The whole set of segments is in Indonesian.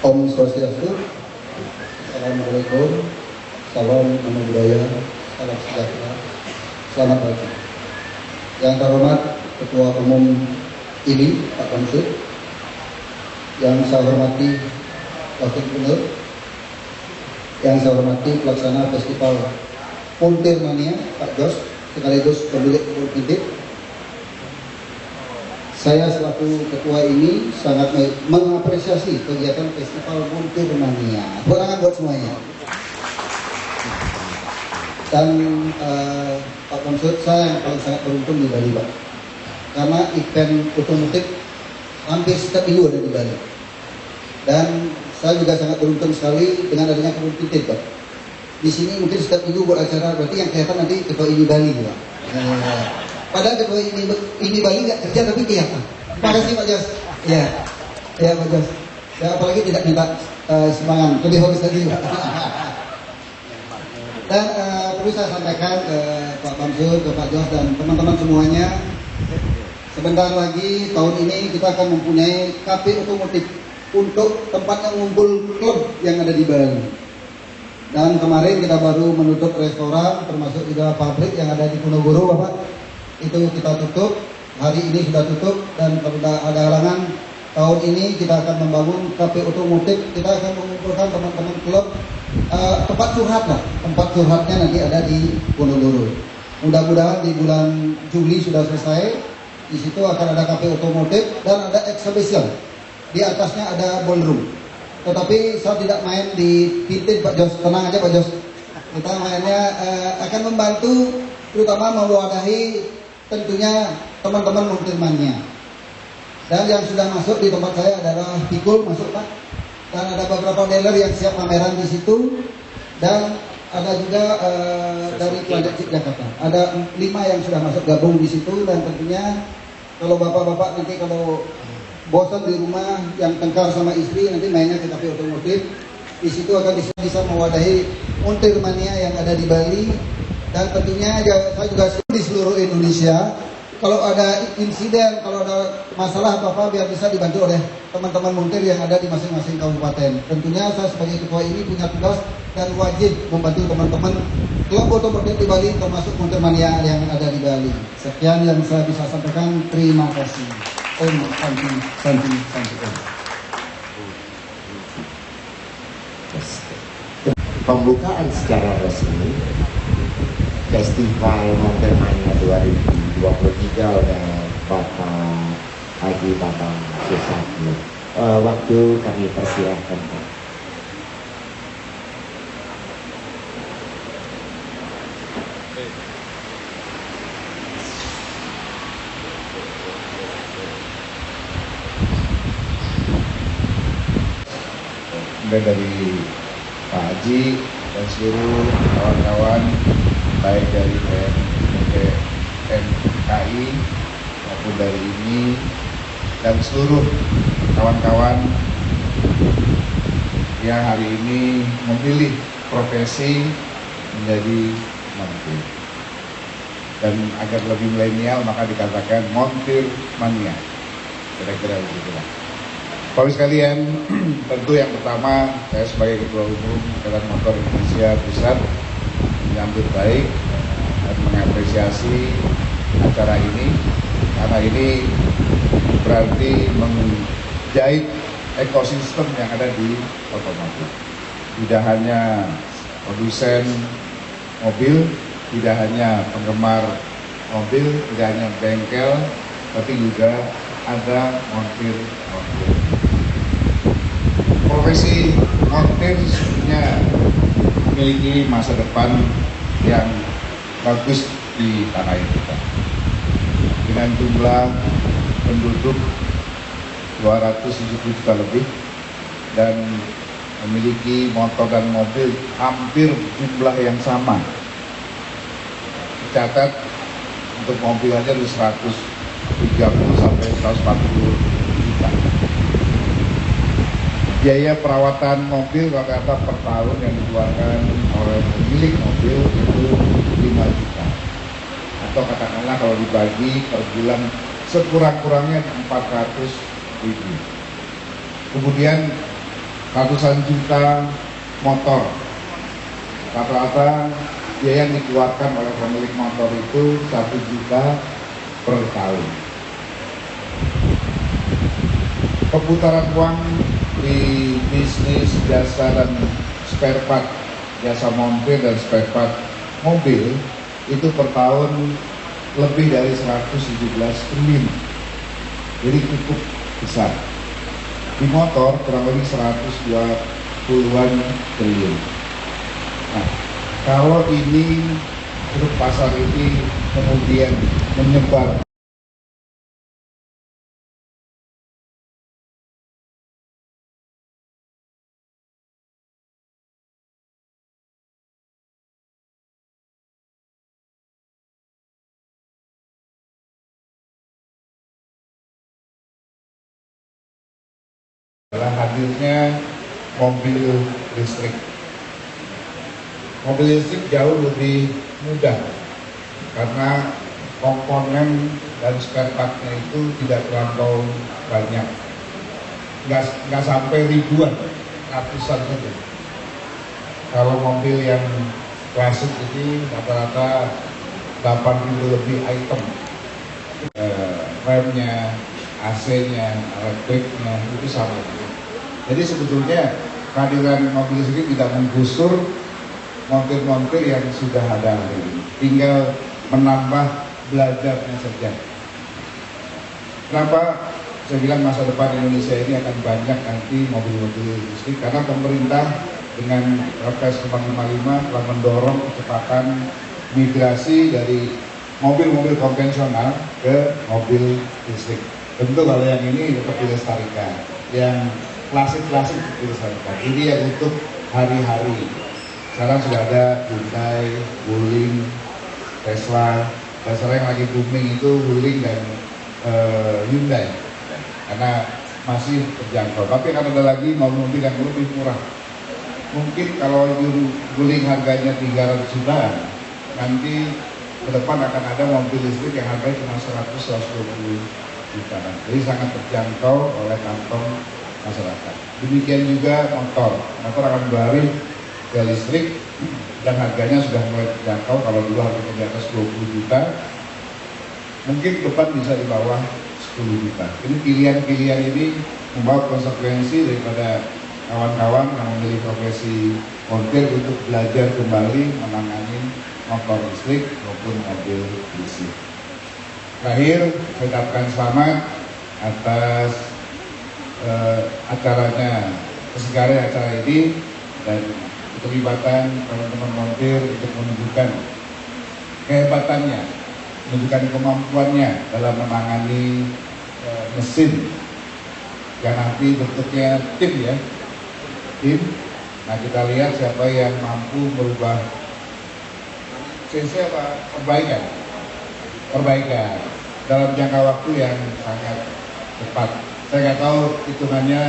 Om Swastiastu, Assalamualaikum, salam nama budaya, salam sejahtera, selamat pagi. Yang terhormat Ketua Umum ini, Pak Bamsud, yang saya hormati Wakil Gubernur, yang saya hormati pelaksana Festival Montir Mania, Pak Jos, sekaligus pemilik kebun Pintit. Saya selaku ketua ini sangat mengapresiasi kegiatan Festival Montir Mania. Tangan buat semuanya. Dan Pak Bamsud, saya yang paling sangat beruntung di Bali, Pak. Karena event otomotif hampir setiap minggu ada di Bali. Dan saya juga sangat beruntung sekali dengan adanya kebun Pintit, Pak. Di sini mungkin setiap minggu buat acara, berarti yang kelihatan nanti ketua ini Bali, Pak. Padahal ketua ini Bali nggak kerja tapi kelihatan. Terima kasih Pak Jos. Ya Pak Jos. Ya apalagi tidak minta sumbangan, lebih bagus tadi Pak. Dan perlu saya sampaikan ke Pak Bamsud, ke Pak Jos dan teman-teman semuanya. Sebentar lagi tahun ini kita akan mempunyai kafe otomotif untuk tempat yang ngumpul klub yang ada di Bali. Dan kemarin kita baru menutup restoran, termasuk juga pabrik yang ada di Ponorogo, Bapak. Itu kita tutup, hari ini sudah tutup, dan kalau ada halangan tahun ini kita akan membangun kafe otomotif. Kita akan mengumpulkan teman-teman klub, tempat curhat lah, tempat curhatnya nanti ada di Ponorogo. Mudah-mudahan di bulan Juli sudah selesai. Di situ akan ada kafe otomotif dan ada exhibition. Di atasnya ada ballroom. Tetapi saya tidak main di Pintit, Pak Jos. Tenang aja Pak Jos. Kita mainnya akan membantu, terutama mewadahi tentunya teman-teman Montir Mania. Dan yang sudah masuk di tempat saya adalah Pikul masuk Pak. Dan ada beberapa dealer yang siap pameran di situ. Dan ada juga dari Planet Chip Jakarta. Ada 5 yang sudah masuk gabung di situ. Dan tentunya kalau bapak-bapak nanti kalau bosan di rumah yang tengkar sama istri, nanti mainnya ke kafe otomotif. Di situ akan bisa mewadahi Montir Mania yang ada di Bali. Dan tentunya saya juga di seluruh Indonesia, kalau ada insiden, kalau ada masalah apa-apa, biar bisa dibantu oleh teman-teman montir yang ada di masing-masing kabupaten. Tentunya saya sebagai ketua ini punya tugas dan wajib membantu teman-teman klub otomotif di Bali, termasuk Montir Mania yang ada di Bali. Sekian yang saya bisa sampaikan. Terima kasih. Om Santi Om. Pembukaan secara resmi Festival Montir Mania 2023 oleh Bapak Haji Bambang Susatyo. Waktu kami persilahkan Pak. Dari Pak Haji dan seluruh kawan-kawan baik dari PMKI maupun dari ini dan seluruh kawan-kawan yang hari ini memilih profesi menjadi montir. Dan agar lebih milenial maka dikatakan Montir Mania. Kira-kira begitulah. Bapak sekalian, tentu yang pertama saya sebagai Ketua Umum Ikatan Motor Indonesia Pusat menyambut baik dan mengapresiasi acara ini karena ini berarti menjahit ekosistem yang ada di otomotif. Tidak hanya produsen mobil, tidak hanya penggemar mobil, tidak hanya bengkel, tapi juga ada montir. Profesi montir sebenarnya memiliki masa depan yang bagus di tanah air kita. Dengan jumlah penduduk 270 juta lebih dan memiliki motor dan mobil hampir jumlah yang sama. Dicatat untuk mobil aja di 130 sampai 140 juta. Biaya perawatan mobil rata-rata per tahun yang dikeluarkan oleh pemilik mobil itu 5 juta. Atau katakanlah kalau dibagi per bulan sekurang-kurangnya 400.000. Kemudian ratusan juta motor. Rata-rata biaya yang dikeluarkan oleh pemilik motor itu 1 juta per tahun. Perputaran uang di bisnis jasa dan spare part, jasa montir dan spare part mobil itu per tahun lebih dari 117 triliun. Jadi cukup besar. Di motor kurang lebih 120-an triliun. Nah, kalau ini grup pasar ini kemudian menyebar adalah hadirnya mobil listrik. Mobil listrik jauh lebih mudah karena komponen dan spare part-nya itu tidak terlampau banyak, nggak sampai ribuan, ratusan saja. Kalau mobil yang klasik ini rata-rata 8.000 lebih item, remnya, AC-nya, elektriknya itu sama. Jadi sebetulnya kehadiran mobil listrik tidak menggusur montir-montir yang sudah ada hari ini, tinggal menambah belajarnya saja. Kenapa saya bilang masa depan Indonesia ini akan banyak nanti mobil-mobil listrik? Karena pemerintah dengan Perpres 555 telah mendorong kecepatan migrasi dari mobil-mobil konvensional ke mobil listrik. Tentu kalau yang ini tetap dilestarikan, yang klasik-klasik dilestarikan. Ini yang untuk hari-hari. Sekarang sudah ada Hyundai, Wuling, Tesla, dan sekarang yang lagi booming itu Wuling dan Hyundai, karena masih terjangkau. Tapi akan ada lagi mobil yang lebih murah. Mungkin kalau Wuling harganya 300 jutaan, nanti ke depan akan ada mobil listrik yang harganya cuma 100-120 jutaan. Jadi sangat terjangkau oleh kantong masyarakat. Demikian juga motor akan beralih ke listrik dan harganya sudah mulai terjangkau. Kalau dulu harganya di atas 20 juta, mungkin depan bisa di bawah 10 juta. Ini pilihan-pilihan ini membawa konsekuensi daripada kawan-kawan yang memilih profesi montir untuk belajar kembali menangani motor listrik maupun mobil listrik. Terakhir, saya ucapkan selamat atas acaranya, kesegaran acara ini dan keterlibatan teman-teman montir untuk menunjukkan kehebatannya, menunjukkan kemampuannya dalam menangani mesin yang nanti bentuknya tim ya, tim. Nah, kita lihat siapa yang mampu merubah CC apa perbaikan dalam jangka waktu yang sangat cepat. Saya nggak tahu hitungannya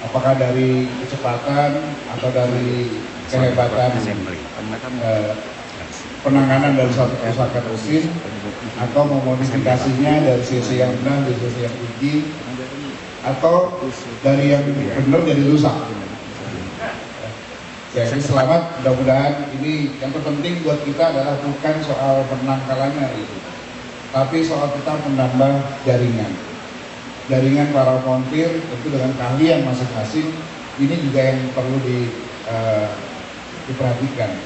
apakah dari kecepatan atau dari kehebatan penanganan dari satu kerusakan mesin, atau memodifikasinya dari CC yang benar dari CC yang tinggi, atau dari yang benar jadi rusak. Ya, ini selamat, mudah-mudahan ini yang terpenting buat kita adalah bukan soal menang kalahnya itu, tapi soal kita menambah jaringan para montir, tentu dengan keahlian masing-masing. Ini juga yang perlu diperhatikan.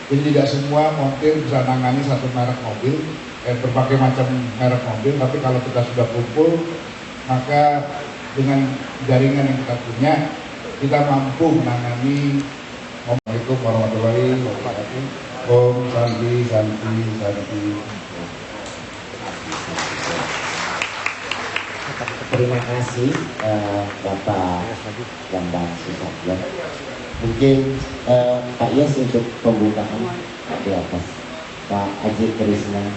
Jadi tidak semua montir bisa nangani satu merek mobil, berbagai macam merek mobil, tapi kalau kita sudah kumpul, maka dengan jaringan yang kita punya, kita mampu menangani. Assalamualaikum warahmatullahi wabarakatuh. Om Santi. Terima kasih Bapak Bambang Susatyo. Mungkin Pak Yes untuk pembukaan di atas. Pak Aji Krishna.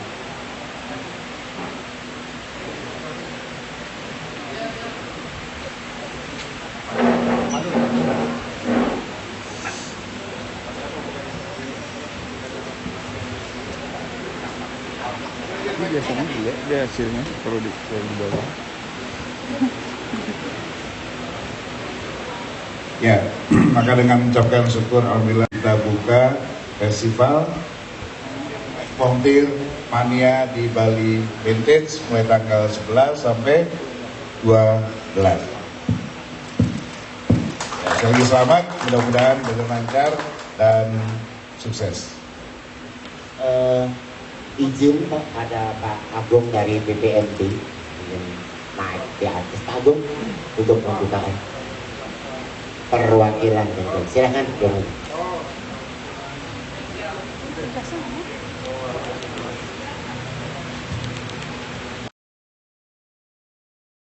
biasanya jelek dia hasilnya kalau di bawah. Ya, maka dengan mengucapkan syukur alhamdulillah kita buka festival Montir Mania di Bali Vintage mulai tanggal 11 sampai 12. Sekali lagi selamat, mudah-mudahan berjalan lancar dan sukses. Izin Pak, ada Pak Agung dari BPMT ingin naik di atas Pak Agung untuk pembukaan perwakilan. Silakan.